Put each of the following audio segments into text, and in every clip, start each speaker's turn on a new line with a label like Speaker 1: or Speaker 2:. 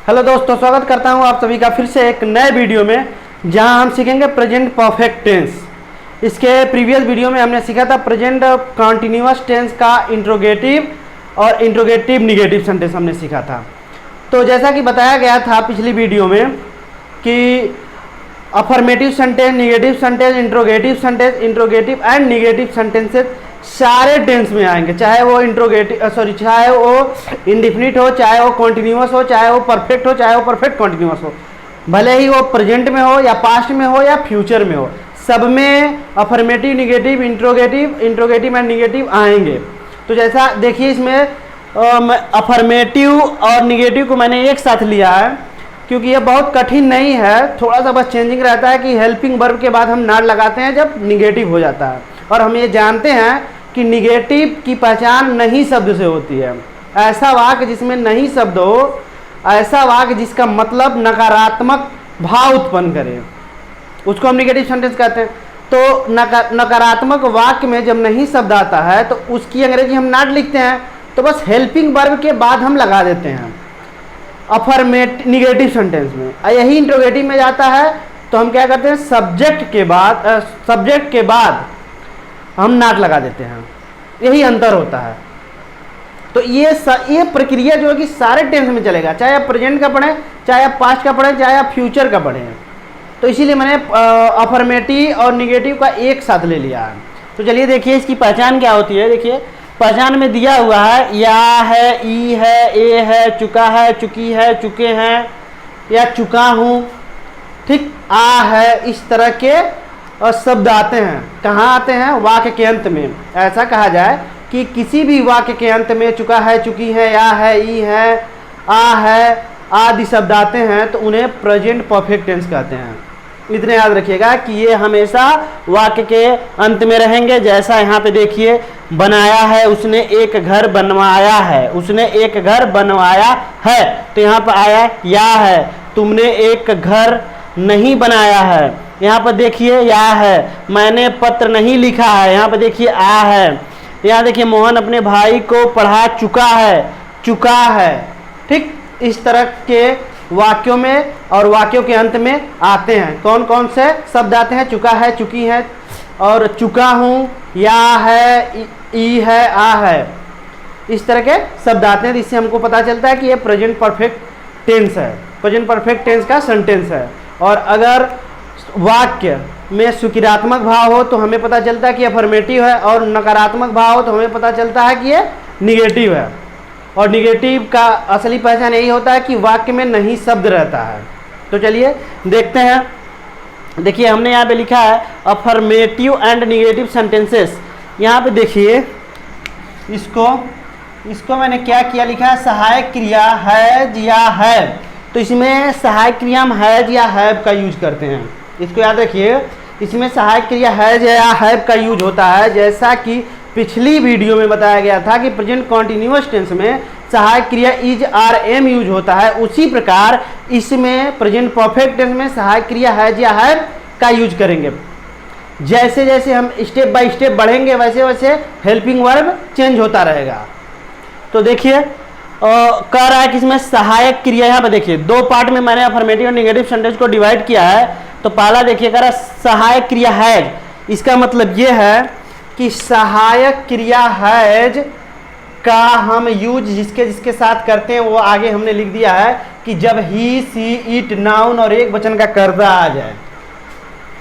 Speaker 1: Hello दोस्तों, स्वागत करता हूं आप सभी का फिर से एक नए वीडियो में, जहां हम सीखेंगे प्रेजेंट परफेक्ट टेंस। इसके प्रीवियस वीडियो में हमने सीखा था प्रेजेंट कॉन्टिन्यूअस टेंस का इंट्रोगेटिव और इंट्रोगेटिव निगेटिव सेंटेंस हमने सीखा था। तो जैसा कि बताया गया था पिछली वीडियो में कि affirmative sentence, negative sentence, interrogative and negative sentences सारे टेंस में आएंगे, चाहे वो चाहे वो इंडिफिनिट हो, चाहे वो कॉन्टिन्यूअस हो, चाहे वो परफेक्ट हो, चाहे वो परफेक्ट कॉन्टिन्यूअस हो, भले ही वो प्रेजेंट में हो या पास्ट में हो या फ्यूचर में हो, सब में affirmative, negative, interrogative and negative आएंगे। तो जैसा देखिए, इसमें अफर्मेटिव और निगेटिव को मैंने एक साथ लिया है क्योंकि ये बहुत कठिन नहीं है, थोड़ा सा बस चेंजिंग रहता है कि हेल्पिंग वर्ब के बाद हम नॉट लगाते हैं जब निगेटिव हो जाता है। और हम ये जानते हैं कि निगेटिव की पहचान नहीं शब्द से होती है। ऐसा वाक्य जिसमें नहीं शब्द हो, ऐसा वाक्य जिसका मतलब नकारात्मक भाव उत्पन्न करे, उसको हम निगेटिव सेंटेंस कहते हैं। तो नकारात्मक वाक्य में जब नहीं शब्द आता है तो उसकी अंग्रेजी हम नॉट लिखते हैं, तो बस हेल्पिंग वर्ब के बाद हम लगा देते हैं अफर्मेटिव निगेटिव सेंटेंस में। यही इंट्रोगेटिव में जाता है तो हम क्या करते हैं, सब्जेक्ट के बाद हम नॉट लगा देते हैं। यही अंतर होता है। तो ये प्रक्रिया जो है कि सारे टेंस में चलेगा, चाहे आप प्रेजेंट का पढ़ें, चाहे आप पास्ट का पढ़ें, चाहे आप फ्यूचर का पढ़ें। तो इसीलिए मैंने अफर्मेटिव और निगेटिव का एक साथ ले लिया है। तो चलिए देखिए इसकी पहचान क्या होती है। देखिए पहचान में दिया हुआ है या है, ई है, ए है, चुका है, चुकी है, चुके हैं या चुका हूँ, ठीक, आ है, इस तरह के और शब्द आते हैं। कहाँ आते हैं? वाक्य के अंत में। ऐसा कहा जाए कि किसी भी वाक्य के अंत में चुका है, चुकी है, या है, ई है, आ है आदि शब्द आते हैं तो उन्हें प्रेजेंट परफेक्ट टेंस कहते हैं। इतने याद रखिएगा कि ये हमेशा वाक्य के अंत में रहेंगे। जैसा यहाँ पे देखिए, बनाया है, उसने एक घर बनवाया है, उसने एक घर बनवाया है, तो यहाँ पर आया या है। तुमने एक घर नहीं बनाया है, यहाँ पर देखिए या है। मैंने पत्र नहीं लिखा है, यहाँ पर देखिए आ है। यहाँ देखिए मोहन अपने भाई को पढ़ा चुका है, ठीक। इस तरह के वाक्यों में और वाक्यों के अंत में आते हैं। कौन कौन से शब्द आते हैं? चुका है, चुकी है और चुका हूँ, या है, ई है, आ है, इस तरह के शब्द आते हैं। इससे हमको पता चलता है कि ये प्रेजेंट परफेक्ट टेंस है, प्रेजेंट परफेक्ट टेंस का सेंटेंस है। और अगर वाक्य में सुकिरात्मक भाव हो तो हमें पता चलता है कि अफर्मेटिव है, और नकारात्मक भाव हो तो हमें पता चलता है कि ये निगेटिव है। और निगेटिव का असली पहचान यही होता है कि वाक्य में नहीं शब्द रहता है। तो चलिए देखते हैं। देखिए हमने यहाँ पे लिखा है अफर्मेटिव एंड निगेटिव सेंटेंसेस। यहाँ पे देखिए इसको मैंने क्या किया, लिखा है सहायक क्रिया हैज या हैव। तो इसमें सहायक क्रिया हम हैज या हैव का यूज करते हैं। इसको याद रखिए, इसमें सहायक क्रिया हैज या हैव का यूज होता है। जैसा कि पिछली वीडियो में बताया गया था कि प्रेजेंट कॉन्टिन्यूअस टेंस में सहायक क्रिया इज, आर, एम यूज होता है, उसी प्रकार इसमें प्रेजेंट परफेक्ट टेंस में सहायक क्रिया हैज या हैव का यूज करेंगे। जैसे जैसे हम स्टेप बाय स्टेप बढ़ेंगे वैसे वैसे हेल्पिंग वर्ब चेंज होता रहेगा। तो देखिए कह रहा है कि इसमें सहायक क्रिया, यहाँ पर देखिए दो पार्ट में मैंने अफर्मेटिव और निगेटिव सेंटेंस को डिवाइड किया है। तो पहला देखिए कह रहा है सहायक क्रिया हैज। इसका मतलब ये है कि सहायक क्रिया हैज का हम यूज जिसके साथ करते हैं वो आगे हमने लिख दिया है कि जब ही, सी, इट, नाउन और एक वचन का कर्ता आ जाए,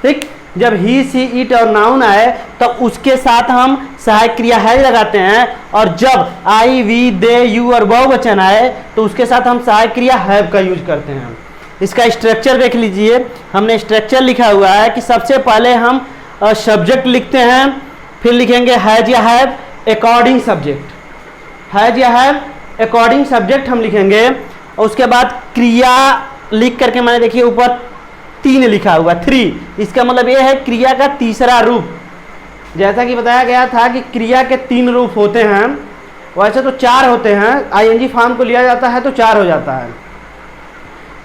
Speaker 1: ठीक। जब ही, सी, इट और नाउन आए तब तो उसके साथ हम सहायक क्रिया हैज लगाते हैं। और जब आई, वी, दे, यू और बहुवचन आए तो उसके साथ हम सहायक क्रिया हैव का यूज करते हैं। इसका स्ट्रक्चर देख लीजिए, हमने स्ट्रक्चर लिखा हुआ है कि सबसे पहले हम सब्जेक्ट लिखते हैं, फिर लिखेंगे हैज या हैव अकॉर्डिंग सब्जेक्ट, हैज या हैव अकॉर्डिंग सब्जेक्ट हम लिखेंगे। और उसके बाद क्रिया लिख करके मैंने देखिए ऊपर 3 लिखा हुआ, 3। इसका मतलब ये है क्रिया का तीसरा रूप। जैसा कि बताया गया था कि क्रिया के 3 रूप होते हैं, वैसे तो 4 होते हैं। आईएनजी फॉर्म को लिया जाता है तो 4 हो जाता है।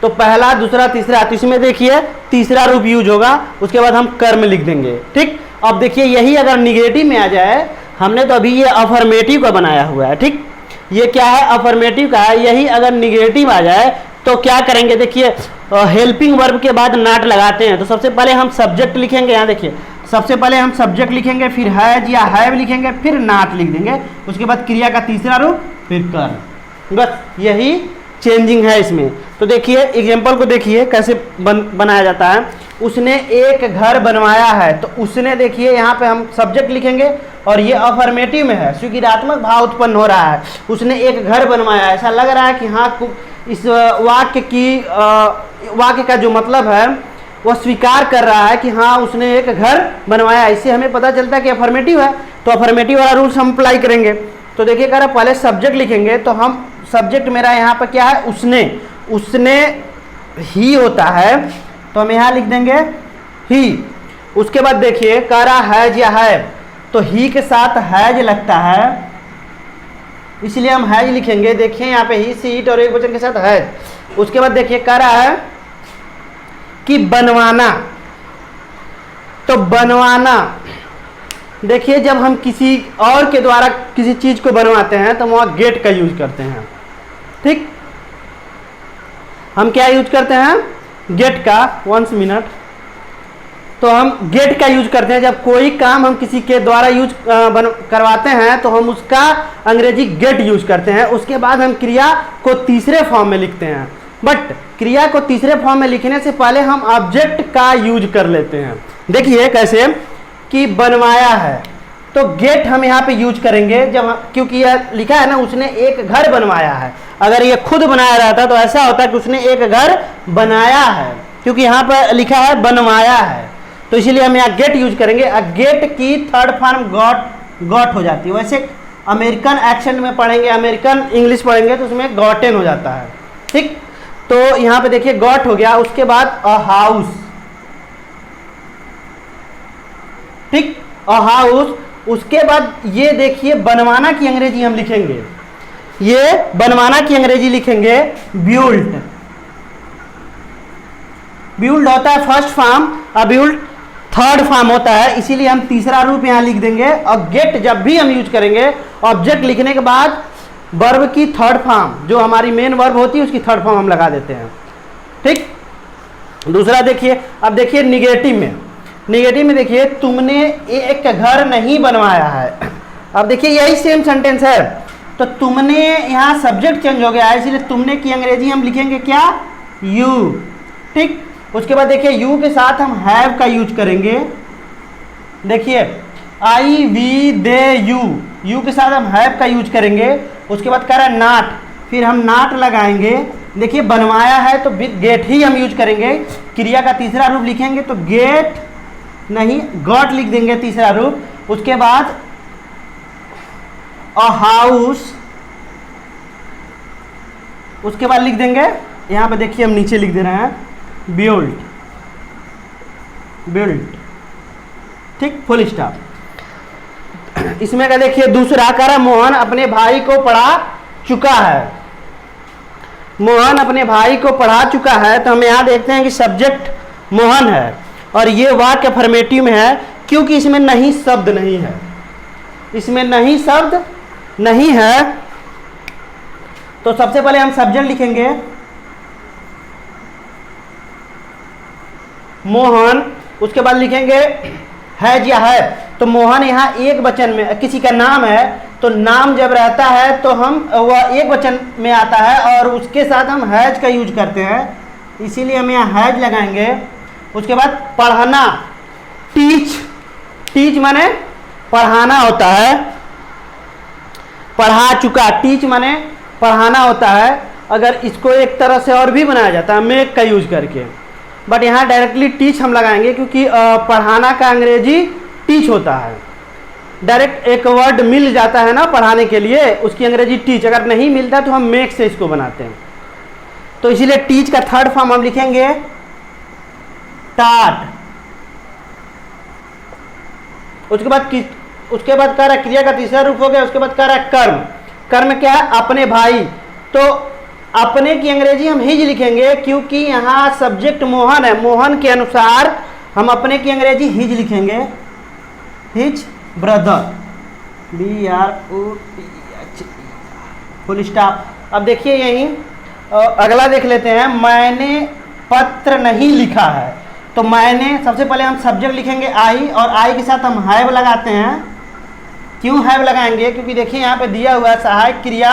Speaker 1: तो पहला, दूसरा, तीसरा, तो इसमें देखिए तीसरा रूप यूज होगा, उसके बाद हम कर्म लिख देंगे, ठीक। अब देखिए यही अगर निगेटिव में आ जाए, हमने तो अभी ये अफर्मेटिव का बनाया हुआ है, ठीक। ये क्या है? अफर्मेटिव का है। यही अगर निगेटिव आ जाए
Speaker 2: तो क्या करेंगे, देखिए हेल्पिंग वर्ब के बाद नॉट लगाते हैं। तो सबसे पहले हम सब्जेक्ट लिखेंगे, यहाँ देखिए सबसे पहले हम सब्जेक्ट लिखेंगे, फिर हैज या हैव लिखेंगे, फिर नॉट लिख देंगे, उसके बाद क्रिया का तीसरा रूप, फिर कर। बस यही चेंजिंग है इसमें। तो देखिए एग्जाम्पल को देखिए कैसे बनाया जाता है। उसने एक घर बनवाया है, तो उसने देखिए यहाँ पे हम सब्जेक्ट लिखेंगे और ये अफर्मेटिव में है, स्वीकारात्मक भाव उत्पन्न हो रहा है। उसने एक घर बनवाया, ऐसा लग रहा है कि हाँ इस वाक्य का जो मतलब है वह स्वीकार कर रहा है कि हाँ उसने एक घर बनवाया। इससे हमें पता चलता है कि अफर्मेटिव है, तो अफर्मेटिव वाला रूल्स हम अप्लाई करेंगे। तो देखिए कह रहा है पहले सब्जेक्ट लिखेंगे, तो हम सब्जेक्ट मेरा यहाँ पर क्या है, उसने ही होता है, तो हम यहाँ लिख देंगे ही। उसके बाद देखिए कह रहा हैज या है, तो ही के साथ हैज लगता है, इसलिए हम हैज लिखेंगे। देखिए यहाँ पे ही, सी, इट और एक वचन के साथ हैज। उसके बाद देखिए कह रहा है कि बनवाना, तो बनवाना देखिए जब हम किसी और के द्वारा किसी चीज को बनवाते हैं तो वहां गेट का यूज करते हैं। ठीक, हम क्या यूज करते हैं, गेट का। 1 मिनट। तो हम गेट का यूज करते हैं जब कोई काम हम किसी के द्वारा यूज करवाते हैं, तो हम उसका अंग्रेजी गेट यूज करते हैं। उसके बाद हम क्रिया को तीसरे फॉर्म में लिखते हैं, बट क्रिया को तीसरे फॉर्म में लिखने से पहले हम ऑब्जेक्ट का यूज कर लेते हैं। देखिए कैसे कि बनवाया है, तो गेट हम यहाँ पे यूज करेंगे जब, क्योंकि यह लिखा है ना उसने एक घर बनवाया है। अगर ये खुद बनाया रहता तो ऐसा होता कि उसने एक घर बनाया है, क्योंकि यहाँ पर लिखा है बनवाया है, तो इसीलिए हम यहाँ गेट यूज करेंगे। गेट की थर्ड फॉर्म गॉट हो जाती है। वैसे अमेरिकन एक्सेंट में पढ़ेंगे, अमेरिकन इंग्लिश पढ़ेंगे तो उसमें गॉटेन हो जाता है। ठीक, तो यहाँ पे देखिए गॉट हो गया। उसके बाद अ हाउस, ठीक, अ हाउस। उसके बाद ये देखिए बनवाना की अंग्रेजी हम लिखेंगे, ये बनवाना की अंग्रेजी लिखेंगे बिल्ड। बिल्ड होता है first form, build third form होता है, इसीलिए हम तीसरा रूप यहां लिख देंगे। और गेट जब भी हम यूज करेंगे, ऑब्जेक्ट लिखने के बाद वर्ब की थर्ड फॉर्म, जो हमारी मेन वर्ब होती है उसकी थर्ड फॉर्म हम लगा देते हैं। ठीक, दूसरा देखिए, अब देखिए निगेटिव में, निगेटिव में देखिए तुमने एक घर नहीं बनवाया है। अब देखिए यही सेम सेंटेंस है, तो तुमने यहाँ सब्जेक्ट चेंज हो गया है, इसलिए तुमने की अंग्रेजी हम लिखेंगे क्या, यू। ठीक, उसके बाद देखिए यू के साथ हम हैव का यूज करेंगे। देखिए आई वी दे यू, यू के साथ हम हैव का यूज करेंगे। उसके बाद कह रहा है नॉट, फिर हम नॉट लगाएंगे। देखिए बनवाया है तो गेट ही हम यूज करेंगे। क्रिया का तीसरा रूप लिखेंगे तो गेट नहीं गॉट लिख देंगे तीसरा रूप। उसके बाद अ हाउस, उसके बाद लिख देंगे, यहां पे देखिए हम नीचे लिख दे रहे हैं बिल्ड, बिल्ड। ठीक, फुल स्टॉप। इसमें का देखिए दूसरा कह रहा मोहन अपने भाई को पढ़ा चुका है, मोहन अपने भाई को पढ़ा चुका है। तो हम यहां देखते हैं कि सब्जेक्ट मोहन है और ये वाक्य अफर्मेटिव में है, क्योंकि इसमें नहीं शब्द नहीं है, इसमें नहीं शब्द नहीं है। तो सबसे पहले हम सब्जेक्ट लिखेंगे मोहन, उसके बाद लिखेंगे हैज या है। तो मोहन यहाँ एक वचन में किसी का नाम है, तो नाम जब रहता है तो हम वह एक वचन में आता है और उसके साथ हम हैज का यूज करते हैं, इसीलिए हम यहाँ हैज लगाएंगे। उसके बाद पढ़ना, टीच, टीच माने पढ़ाना होता है, पढ़ा चुका, टीच माने पढ़ाना होता है। अगर इसको एक तरह से और भी बनाया जाता है मेक का यूज करके, बट यहाँ डायरेक्टली टीच हम लगाएंगे, क्योंकि पढ़ाना का अंग्रेजी टीच होता है। डायरेक्ट एक वर्ड मिल जाता है ना पढ़ाने के लिए, उसकी अंग्रेजी टीच। अगर नहीं मिलता तो हम मेक से इसको बनाते हैं, तो इसीलिए टीच का थर्ड फॉर्म हम लिखेंगे टाट। उसके बाद कह रहा है क्रिया का तीसरा रूप हो गया। उसके बाद कह रहा है कर्म, कर्म क्या है, अपने भाई। तो अपने की अंग्रेजी हम हिज लिखेंगे, क्योंकि यहाँ सब्जेक्ट मोहन है, मोहन के अनुसार हम अपने की अंग्रेजी हिज लिखेंगे, his brother, BROTH, full stop. अब देखिए यहीं अगला देख लेते हैं, मैंने पत्र नहीं लिखा है। तो मैंने, सबसे पहले हम सब्जेक्ट लिखेंगे आई, और आई के साथ हम हैव लगाते हैं। क्यों हैव लगाएंगे? क्योंकि देखिए यहाँ पे दिया हुआ है सहायक क्रिया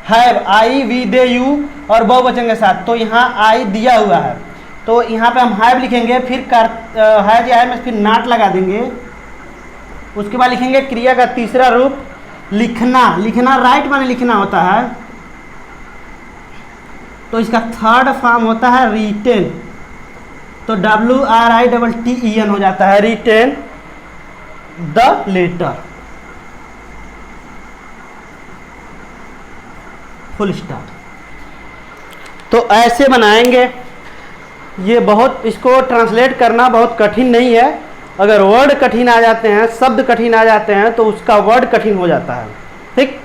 Speaker 2: have, I we they you और बहुवचन के साथ, तो यहाँ आई दिया हुआ है, तो यहाँ पे हम हैव लिखेंगे, फिर है जो है में फिर नॉट लगा देंगे। उसके बाद लिखेंगे क्रिया का तीसरा रूप लिखना। लिखना राइट माने लिखना होता है, तो इसका थर्ड फॉर्म होता है रिटेन, तो WRITTEN हो जाता है, written the letter, full stop. तो ऐसे बनाएंगे। ये बहुत, इसको ट्रांसलेट करना बहुत कठिन नहीं है। अगर वर्ड कठिन आ जाते हैं, शब्द कठिन आ जाते हैं, तो उसका वर्ड कठिन हो जाता है। ठीक,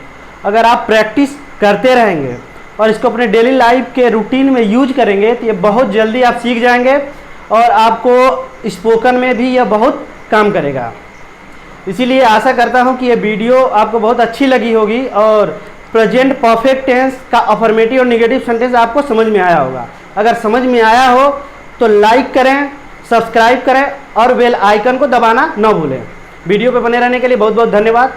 Speaker 2: अगर आप प्रैक्टिस करते रहेंगे और इसको अपने डेली लाइफ के रूटीन में यूज करेंगे तो ये बहुत जल्दी आप सीख जाएंगे और आपको स्पोकन में भी यह बहुत काम करेगा। इसीलिए आशा करता हूँ कि ये वीडियो आपको बहुत अच्छी लगी होगी और प्रेजेंट परफेक्ट टेंस का अफर्मेटिव और नेगेटिव सेंटेंस आपको समझ में आया होगा। अगर समझ में आया हो तो लाइक करें, सब्सक्राइब करें और बेल आइकन को दबाना न भूलें। वीडियो पे बने रहने के लिए बहुत बहुत धन्यवाद।